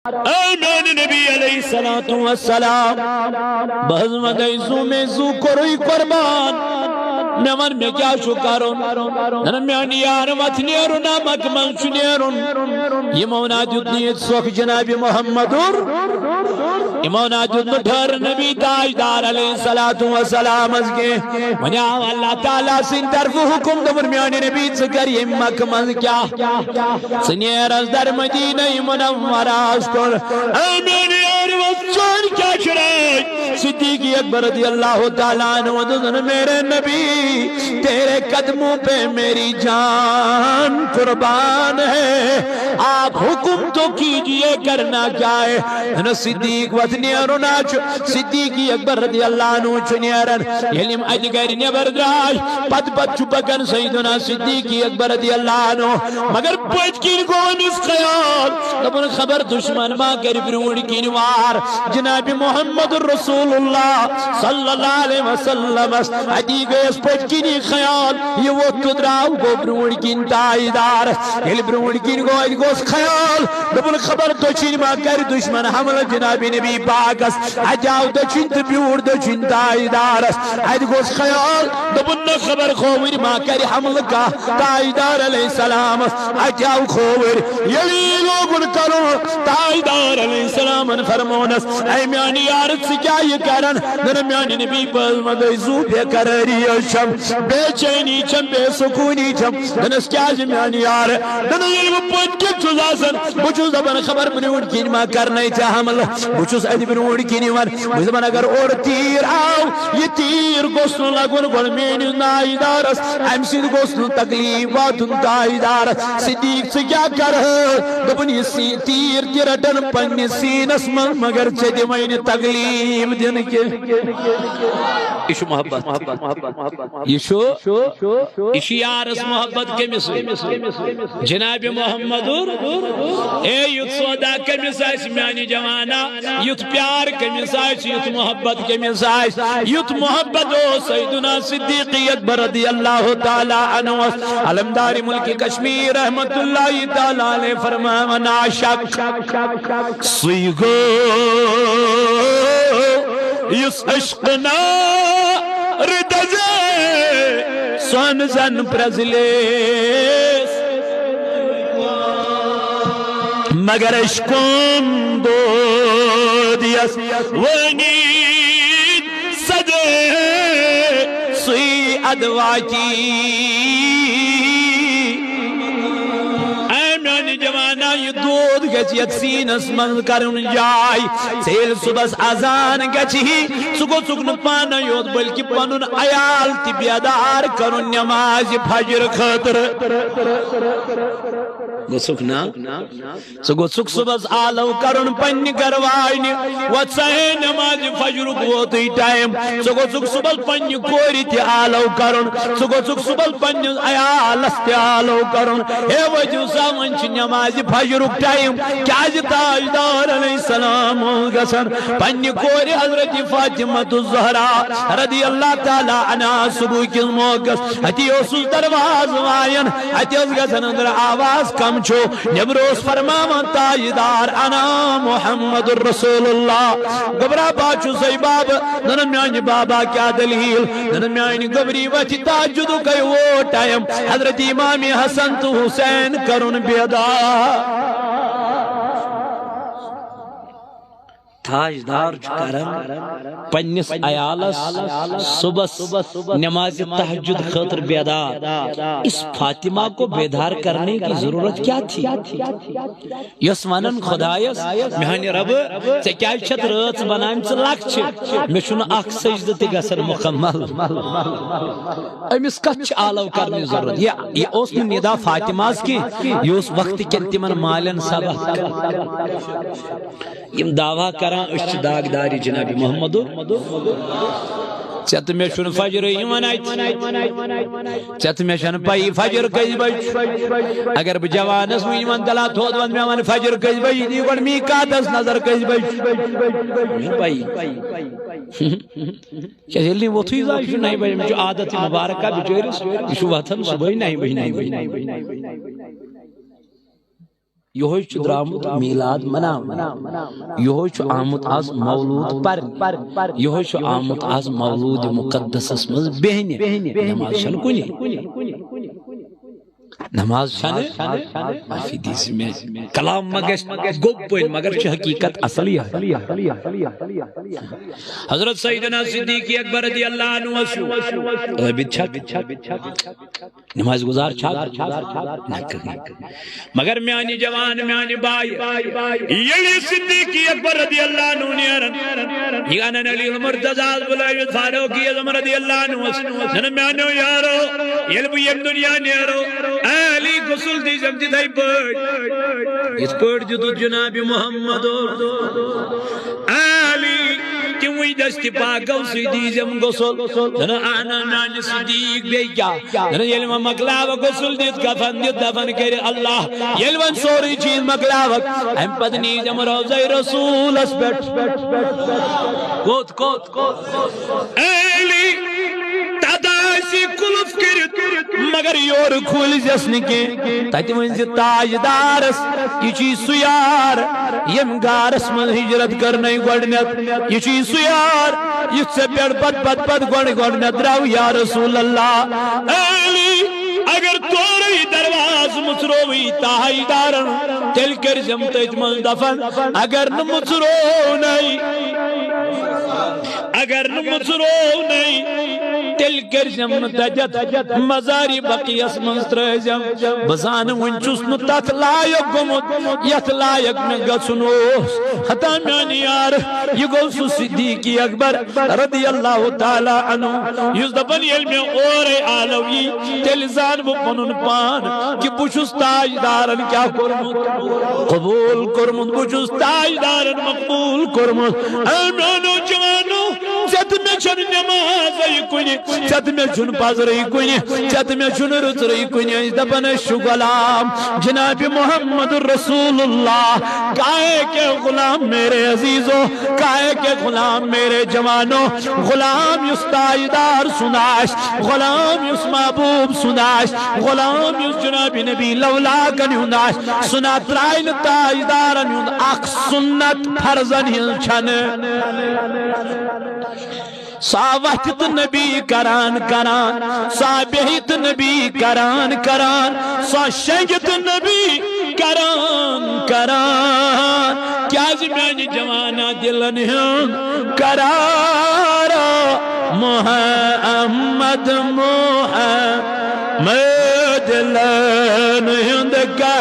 میان نبی علیہ السلام بہزمت ایسو میں زو کروی قربان میان میں کیا شو کرون میان یار وط نیرون مکمل شو نیرون یہ موناد نیت سوک جناب محمد اموناد ڈھر نبی تاجدار علیہ السلام از کے ونیا اللہ تعالیٰ سن طرف حکم دبر میان نبی ذکر یہ مکمل کیا سنیر از در مدینہ منورہ اسکر اے میانی یار وچان کیا شرائی صدیقی اکبر رضی اللہ تعالیٰ عنہ دن میرے نبی تیرے قدموں پہ میری جان قربان ہے آپ حکم تو کیجئے کرنا کیا ہے صدیق وطنیرون صدیقی اکبر رضی اللہ عنہ چنیرن علم ادگر نبر دراش پد چپکن سیدنا صدیقی اکبر رضی اللہ عنہ مگر پوچھ کی کون اس خیال لبن خبر دشمن ماں کر برون کی نوار جناب محمد رسول اللہ صلی اللہ علیہ وسلم ادی گئیس پوچھ کی نی خیال یہ وہ تدراو گو برون کی انتائیدار یہ برون کی گوس خیال لبن خبر دشمن ماں کر دشمن حمل جناب نبی باگس اجاو دچن تبیور دچن تائیدارس اید گوش خیال دبن خبر خوور ما کری حمل کا تائیدار علیہ السلام اجاو خوور یلی لوگن کرو تائیدار علیہ السلام فرمونس اے میانی یارت سے کیا یہ کرن در میانی نبی بزمد زو بے قراری شم بے چینی چم بے سکونی چم دنس کیا جی میانی یار دن یلو پوچ کے چوزاسن بچو زبن خبر بنیون کین ما کرنے چاہ حمل بچوس ادی برون کینی ون مزمن اگر اور تیر آو یہ تیر گوسنو لگون گل مینی نائیدارس امسید گوسنو تکلیف واتن تائیدارس صدیق سے کیا کر دبن یہ تیر تیرٹن پنی سینس من مگر چدی مین تکلیف دن کے ایشو محبت ایشو یارس محبت کے مثل جناب محمد اے یت سودا کے مثل میانی جوانا یت پیار کے مثال یت محبت کے مثال یت محبت ہو سیدنا صدیقی اکبر رضی اللہ تعالی عنہ علمدار ملک کشمیر رحمت اللہ تعالی علیہ فرمانا شک سیگو یس عشقنا ردزے سون زن پرزلیس مگر عشقم دو دیس ونید صدے سوی ادواتی ایمیانی جوانا یہ دود گچی اکسین اسمن کرن جائی سیل صبح آزان گچی سکو سکن پانا یود بلکی پانون ایال تی بیادار کرن نماز فجر خطر گو سکنا سکو سک صبح آلو کرن پنی کروائنی وچسائے نماز فجر گوتی ٹائم سکو سک صبح پنی کوری تی آلو کرن سکو سک صبح پنی ایالستی آلو کرن اے وجو سامنچ نماز فجر ٹائم کیا جی تاجدار علیہ السلام گسن پنی کوری حضرت فاطمہ الزہرا رضی اللہ تعالی عنہ صبح کی موقس ہتی اسوس درواز وائن ہتی اس گسن اندر آواز کم چھو نبروس فرماما تاجدار انا محمد الرسول اللہ گبرا باچو سی باب ننم میانی بابا کیا دلیل ننم میانی گبری وچی تاجدو کئی وہ ٹائم حضرت امام حسن تو حسین کرن بیدا تاجدار کرم پنیس ایالس صبح نماز تہجد خاطر بیدار اس فاطمہ کو بیدار کرنے کی ضرورت کیا تھی یس ونن خدایس میانی رب ژے کیازِ چھت رٲژ بنامژ لکچہِ مےٚ چھُنہٕ اکھ سجدٕ تہِ گژھان مکمل أمِس کتھ چھِ آلو کرنٕچ ضرورت یہ اوس نہٕ ندا فاطمہس کینٛہہ یہ اوس وقتہٕ کٮ۪ن تِمن مالٮ۪ن سبق یم دعویٰ کران اس داغداری جناب محمد چت میں شن فجر ایمان آئیت چت میں شن پائی فجر کئی بچ اگر بجوانس میں ایمان دلا تھود وند میں من فجر کئی بچ دیگر میقاتس نظر کئی بچ پائی کیا جلنی وہ تھی زائی شو نہیں بچ جو عادت مبارکہ بچیرس شو وطن صبح نہیں بچ یہ درامت میلاد مناون یہ آمت آز مولود پر یہ آمت آز مولود مقدس مز بہن نماز چھن کنی نماز معافی دیسی میں کلام مگش گوب پوین مگر چھ حقیقت اصلی ہے حضرت سیدنا صدیق اکبر رضی اللہ عنہ وسو نماز گزار چھاک مگر میانی جوان میانی بائی یلی صدیق اکبر رضی اللہ عنہ نیرن یعنی علی المرتضی بلائی فاروقی اعظم رضی اللہ عنہ وسو میانو یارو یلبو یک دنیا نیرو علی غسل دی جمتی تھائی پڑ اس پڑ جدو جناب محمد علی کیوئی دستی پاکو سی دی جم غسل جنا آنا نانی صدیق بے کیا جنا یلوان مقلاو غسل دیت کفن دیت دفن کر اللہ یلوان سوری چیز مقلاو ہم پدنی جم روزہ رسول اس بیٹھ کوت علی تداسی کلف کرت مگر یور کھول جسن کے تاتی منزی تاجدارس یہ چیز سیار یم گارس من ہجرت کرنے گوڑنت یہ چیز سیار یہ سے پیڑ پت گوڑنت راو یا رسول اللہ علی اگر توری درواز مصروی تاجدارن تل کر جمتج من دفن اگر نمصرو نہیں اگر نمصرو نہیں تل کر جم تجت مزاری بقی اسمن ترجم بزان ونچس نتات لائق گمت یت لائق نگسنوس حتا میانی یار یہ گوسو صدیقی اکبر رضی اللہ تعالی عنہ یز دفن علم اور آلوی تلزان بپنن پان کہ بچس تاجدارن کیا کرمت قبول کرمت بچس تاجدارن مقبول کرمت امانو جوانو چت میں چھن نماز ای کنی چت میں چھن پازر ای کنی چت میں چھن رتر ای کنی دبن شو غلام جناب محمد رسول اللہ کائے کے غلام میرے عزیزو کائے کے غلام میرے جوانو غلام یس تاجدار سناش غلام یس محبوب سناش غلام یس جناب نبی لولا کنیوناش سنا ترائن تاجدارن یون اخ سنت فرزن ہل چھن ساوحت نبی کران سابحت نبی کران ساشنگت نبی کران کیا زمین جوانا دلن ہن کرارا محمد دلن ہند کا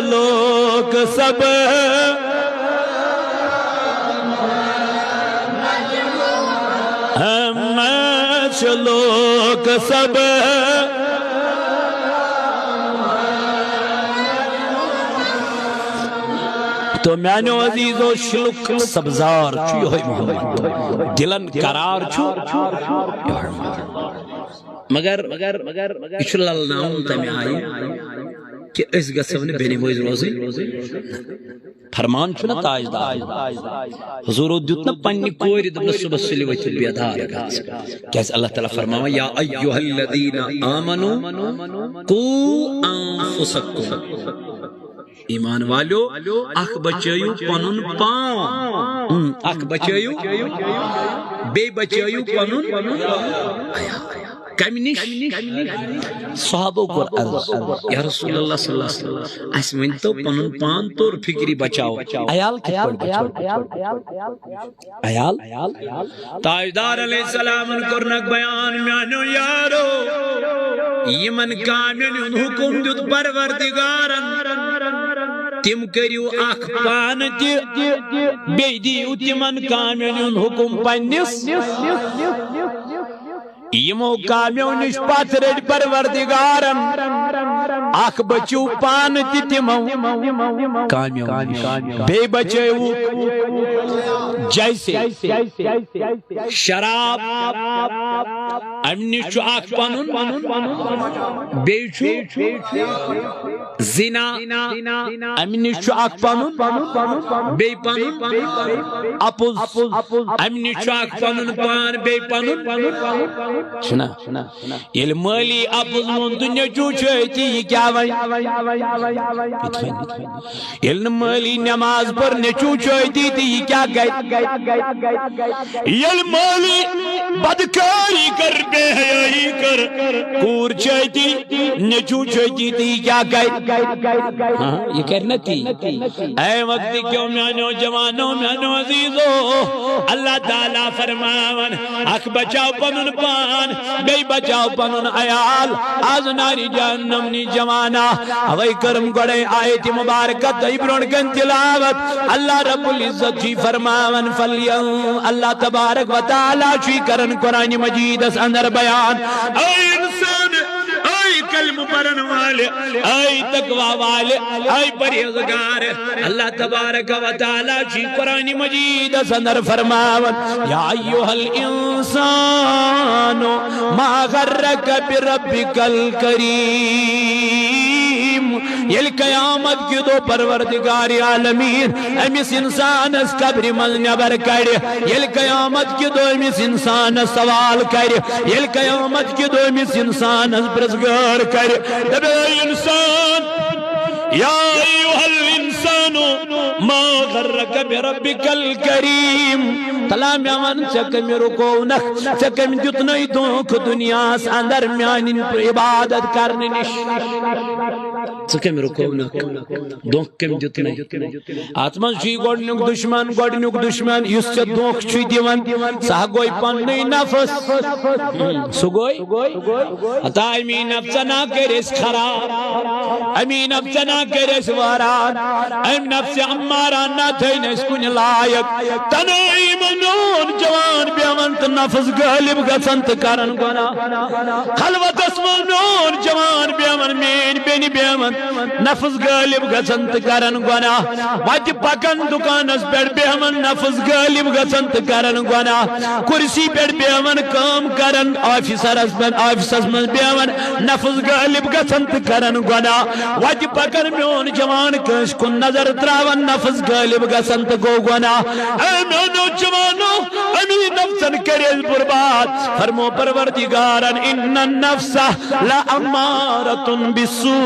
لوگ سب لوگ سب تو میانو عزیزو شلک سبزار چھو یہ محمد دلن قرار چھو مگر اشلال نام تمی آئی کہ اس گسون بینی مویز روزی فرمان چھنا تاجدار حضور دیتنا پنی کوئی دبنا صبح سلی ویت بیدار کیسے اللہ تعالیٰ فرماوا یا ایوہ الذین آمنو قو انفسکم ایمان والو اخ بچائیو پنن پان اخ بچائیو بے بچائیو پنن کمنش صحابوں کو عرض یا رسول اللہ صلی اللہ علیہ وسلم اس من تو پنن پان طور فکری بچاؤ عیال کت پر بچاؤ عیال تاجدار علیہ السلام کرنک بیان میانو یارو یمن کامین حکم دیت پروردگارن تم کریو اخ پان تی بیدیو تمن کامین حکم پنس یمو کامیو نش پات رڑ پروردگارن اخ بچو پان تی تمو کامیو بے بچو جیسے شراب امنی چو اخ پانن بے چو زنا امنی چو اخ پانن بے پانن اپوز امنی چو اخ پانن پان بے پانن چھنا یل مالی اپز مون تو نیچو چھتی یہ کیا وی یل مالی نماز پر نیچو چھتی تھی یہ کیا گئی یل مالی بدکاری کر بے حیائی کر کور چھتی نیچو چھتی تھی کیا گئی یہ کرنا تھی اے وقتی کیوں میانو جوانوں میانو عزیزو اللہ تعالیٰ فرماون اک بچاو پنن پان بے بچاو پنن عیال آز ناری جہنم نی جوانا اوئی کرم گڑے آیت مبارکت ایبرون کن تلاوت اللہ رب العزت جی فرماون فلیوں اللہ تبارک و تعالیٰ چی کرن قرآن مجید اس اندر بیان اے انسان اے کلم پرن والے اے تقوی والے اے پرہیزگار اللہ تبارک و تعالیٰ چی قرآن مجید اس اندر فرماون یا ایوہ الانسان ما غرک بربک الکریم یل قیامت کی دو پروردگار عالمین امیس انسان اس قبر مز نبر کر یل قیامت کی دو امیس انسان سوال کر یل قیامت کی دو امیس انسان اس پرزگار کر دبے انسان یا ایوہ الانسان ما غرک بربک الکریم تلام یمن چکم رکونک چکم جتنی دونک دنیا اندر میانی عبادت کرنے نش چکم رکونک دونک کم جتنی آتمن چی گوڑنک دشمن یس چا دونک چی دیون سا گوئی پننی نفس سو گوئی حتا امی نفس نا کرس خراب امی نفس نا کرس واران ام نفس امارا نا تھین اس کن لائق تنائی منون جوان بیمنت نفس غالب گسنت کرن گنا خلوت اسمانون جوان بیمن مین بین بیمن نفس غالب گسنت کرن گنا وج پکن دکان اس بیڑ بیمن نفس غالب گسنت کرن گنا کرسی بیڑ بیمن کام کرن آفیسر اسمن بیمن نفس غالب گسنت کرن گنا وج پکن میون جوان کش کن نظر تراون نفس غالب گسنت گو گنا اے میونو جوانو امی نفسن کریز برباد فرمو پروردگارن ان النفس لامارتن بالسوء